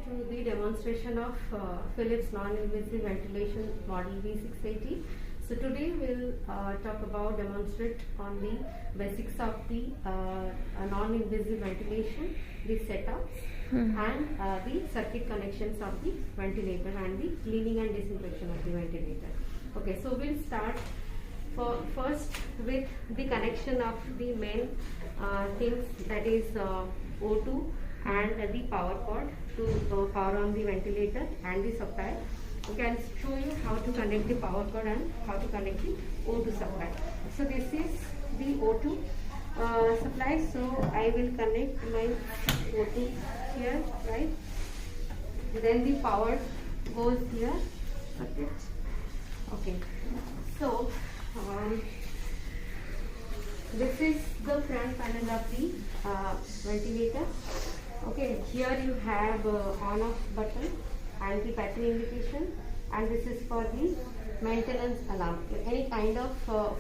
to the demonstration of Philips non-invasive ventilation model V680. So today we'll talk about, demonstrate on the basics of the non-invasive ventilation, the setups and the circuit connections of the ventilator and the cleaning and disinfection of the ventilator. Okay, so we'll start first with the connection of the main things, that is O2 and the power cord to power on the ventilator and the supply. Okay, I'll show you how to connect the power cord and how to connect the O2 supply. So this is the O2 supply. So I will connect my O2 here, right? Then the power goes here. Okay. So this is the front panel of the ventilator. Okay, here you have on-off button and the battery indication, and this is for the maintenance alarm. Any kind of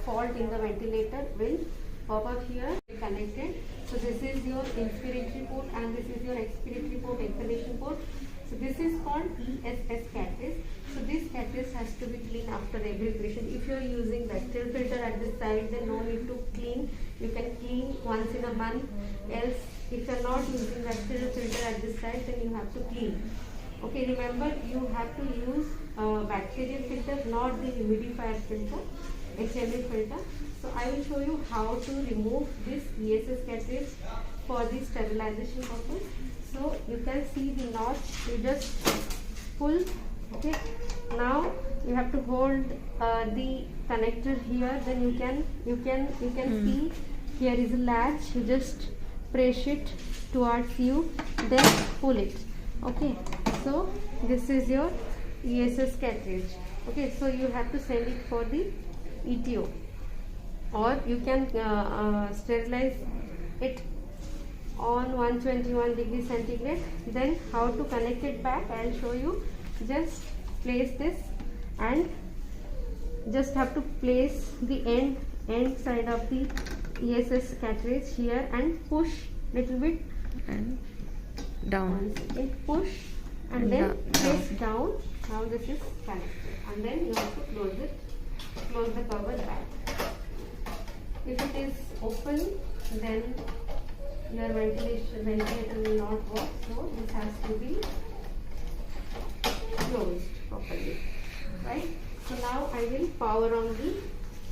fault in the ventilator will pop up here, connected. So this is your inspiratory port and this is your expiratory port, exhalation port. So this is called ESS catalyst. So this catalyst has to be cleaned after every operation. If you are using bacterial filter at this side, then no need to clean. You can clean once in a month. Else, if you are not using bacterial filter at this side, then you have to clean. Okay, remember you have to use bacterial filter, not the humidifier filter, HMA filter. So I will show you how to remove this ESS catalyst for the sterilization purpose. So you can see the notch, you just pull. Okay, now you have to hold the connector here. Then you can see here is a latch. You just press it towards you, then pull it. Okay, so this is your ESS cartridge. Okay, so you have to send it for the ETO, or you can sterilize it on 121 degrees centigrade. Then how to connect it back, I will show you. Just place this and just have to place the end side of the ESS cartridge here and push little bit and down. Push and then press down. Now this is connected, and then you have to close it. Close the cover back. If it is open, then your ventilator will not work. So this has to be closed properly, right? So now I will power on the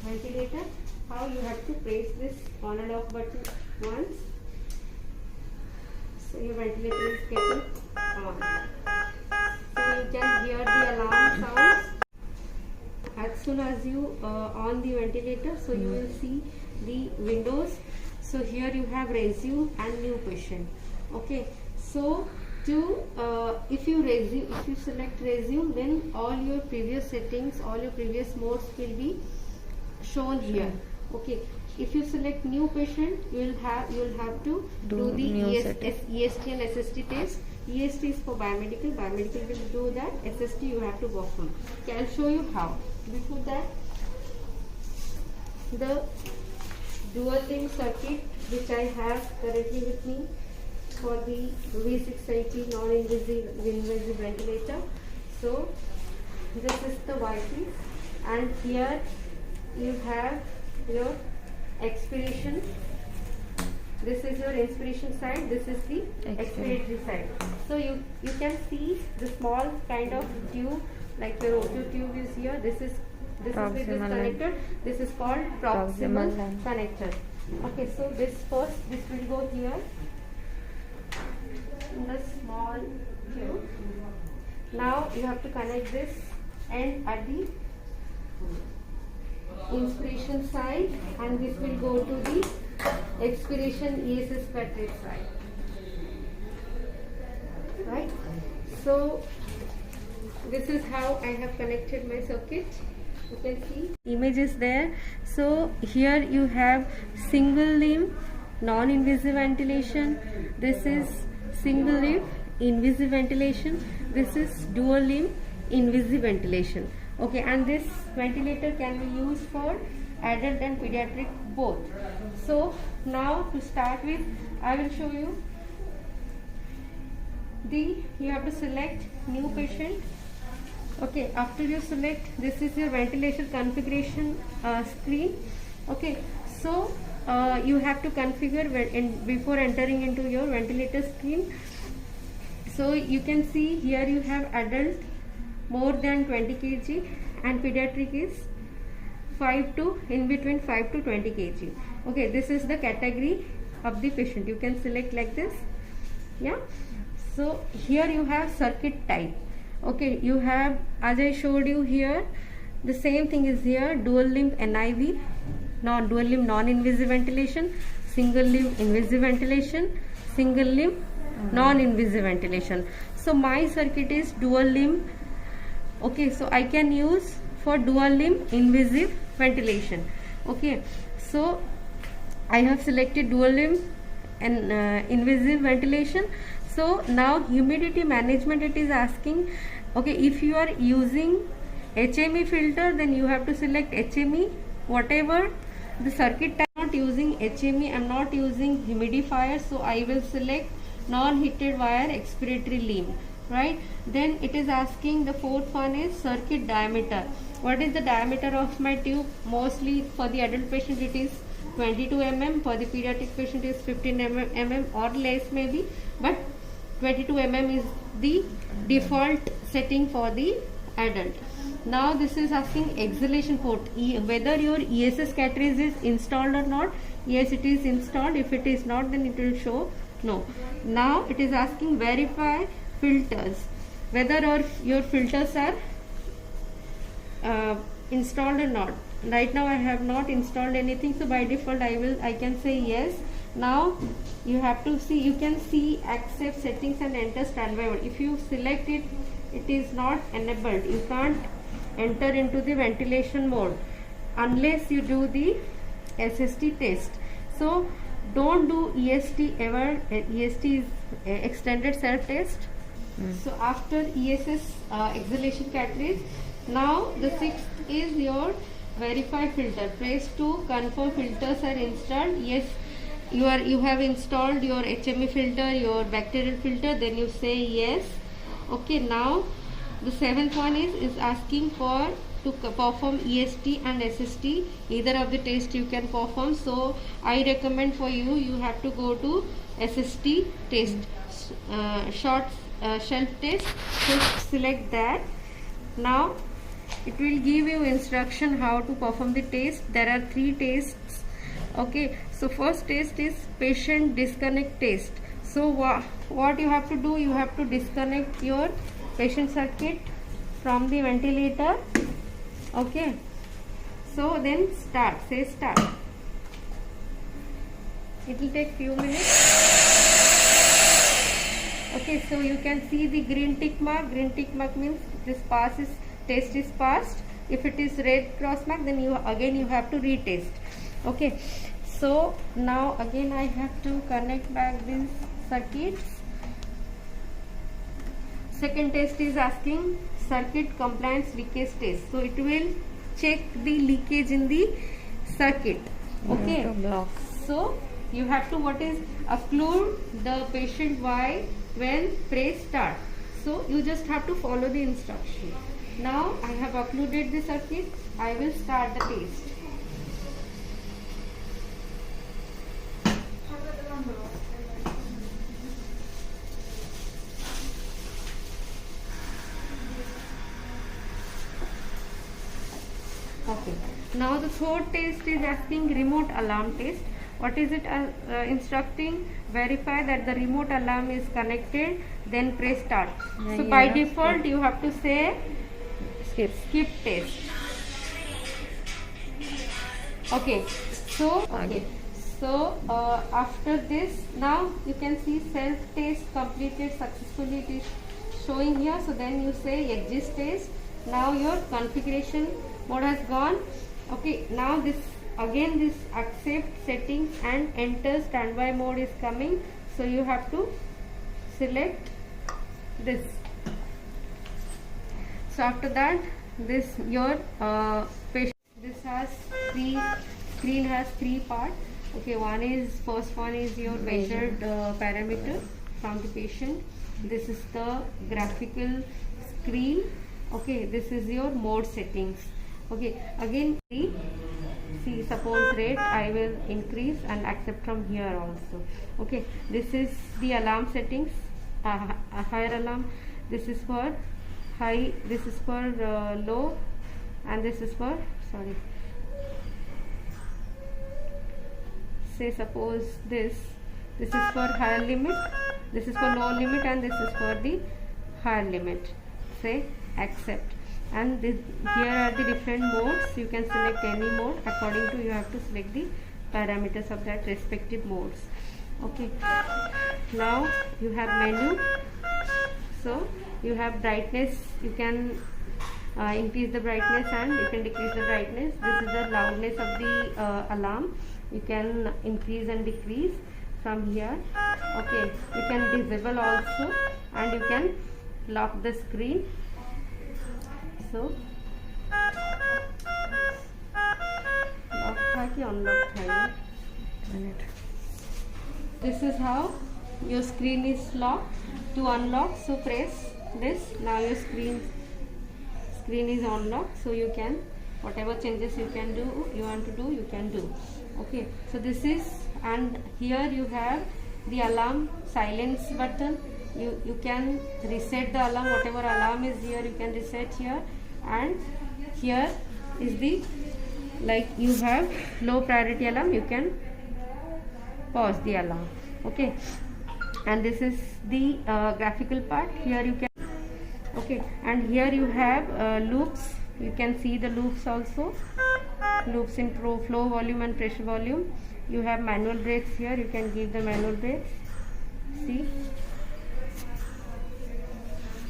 ventilator. How you have to press this on and off button once. So your ventilator is getting on. So you can hear the alarm sounds. As soon as you on the ventilator, so you will see the windows. So here you have resume and new patient. Okay, so to if you select resume, then all your previous settings, all your previous modes will be shown here. Okay, if you select new patient, you will have to do the EST and SST test. EST is for biomedical will do that. SST you have to perform. Okay, I'll show you how. Before that, the dual link circuit which I have currently with me for the V680 non-invasive ventilator. So this is the YP, and here you have your expiration. This is your inspiration side, this is the expiratory side. So you can see the small kind of tube, like your O2 tube is here. This is with this connector. This is called proximal connector. Okay, so this will go here in the small tube. Now you have to connect this end at the inspiration side, and this will go to the expiration ESS cartridge side, right? So this is how I have connected my circuit. You can see image is there. So here you have single limb non-invasive ventilation. This is single limb invasive ventilation. This is dual limb invasive ventilation. Okay, and this ventilator can be used for adult and pediatric both. So now to start with, I will show you you have to select new patient. Okay, after you select, this is your ventilation configuration screen. Okay, so you have to configure before entering into your ventilator screen. So you can see here you have adult more than 20 kg and pediatric is 5 to in between 5 to 20 kg. Okay, this is the category of the patient. You can select like this. Yeah. So here you have circuit type. Okay, you have, as I showed you here, the same thing is here: dual limb NIV, dual limb non-invasive ventilation, single limb invasive ventilation, single limb non-invasive ventilation. So my circuit is dual limb. Okay, so I can use for dual limb invasive ventilation. Okay, so I have selected dual limb and invasive ventilation. So now humidity management, it is asking, okay, if you are using HME filter, then you have to select HME. Whatever the circuit type, I'm not using HME, I'm not using humidifier, so I will select non-heated wire expiratory limb, right? Then it is asking, the fourth one is circuit diameter. What is the diameter of my tube? Mostly for the adult patient it is 22 mm, for the pediatric patient is 15 mm or less maybe, but 22 mm is the default setting for the adult. Now this is asking exhalation port, whether your ESS cartridge is installed or not. Yes, it is installed. If it is not, then it will show no. Now it is asking verify filters, whether your filters are installed or not. Right now I have not installed anything, so by default I can say yes. Now you have to see, you can see accept settings and enter standby mode. If you select it, it is not enabled. You can't enter into the ventilation mode unless you do the SST test. So don't do EST ever. EST is extended self test. So after ESS exhalation cartridge, now the sixth is your verify filter. Press to confirm filters are installed. Yes, you have installed your HME filter, your bacterial filter, then you say yes. Okay, now the seventh one is asking for to perform EST and SST. Either of the test you can perform, so I recommend for you have to go to SST test, short shelf test. So select that. Now it will give you instruction how to perform the test. There are 3 tests. Okay, so first test is patient disconnect test. So what you have to do, you have to disconnect your patient circuit from the ventilator. Okay, so then start, say start. It will take few minutes. Okay, so you can see the green tick mark. Green tick mark means this test is passed. If it is red cross mark, then you have to retest. Okay, so now again I have to connect back these circuits. Second test is asking circuit compliance leakage test. So it will check the leakage in the circuit. Okay, so you have to occlude the patient wire when press start. So you just have to follow the instruction. Now I have occluded the circuit. I will start the test. Okay. Now the third test is asking remote alarm test. What is it instructing? Verify that the remote alarm is connected, then press start. So by default you have to say skip test. Okay, so after this, now you can see self test completed successfully. It is showing here. So then you say exit test. Now your configuration mode has gone. Okay, now this accept settings and enter standby mode is coming. So you have to select this. So after that, this your patient, this has screen has 3 parts. Okay, first one is your measured parameter from the patient. this is the graphical screen. Okay, this is your mode settings. Okay, again see suppose rate I will increase and accept from here also. Okay, this is the alarm settings, a higher alarm. This is for high, this is for low, and this is for, sorry, say suppose this is for higher limit, this is for low limit, and this is for the higher limit. Say accept, and this, here are the different modes. You can select any mode. According to, you have to select the parameters of that respective modes. Okay, now you have menu. So you have brightness, you can increase the brightness and you can decrease the brightness. This is the loudness of the alarm. You can increase and decrease from here. Okay, you can disable also, and you can lock the screen. So lock tha ki unlock tha ye? This is how your screen is locked. To unlock, so press this. Now your screen is unlocked, so you can, whatever changes you can do, you want to do, you can do. Okay, so this is, and here you have the alarm silence button. You can reset the alarm, whatever alarm is here you can reset here, and here is the, like you have low priority alarm, you can pause the alarm. Okay, and this is the graphical part. Here you can, okay, and here you have loops. You can see the loops also, loops in flow volume and pressure volume. You have manual brakes here, you can give the manual brakes, see.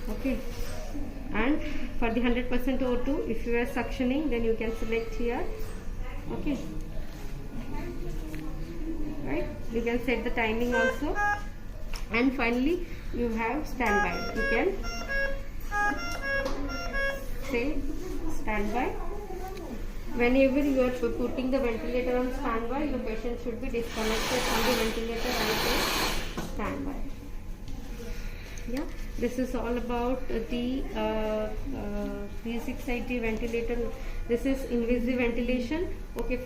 Okay, and for the 100% O2, if you are suctioning, then you can select here. Okay, right, you can set the timing also. And finally you have standby. You can say standby. Whenever you are putting the ventilator on standby, your patient should be disconnected from the ventilator and say standby. Yeah, this is all about the 3680 ventilator. This is invasive ventilation. Okay, for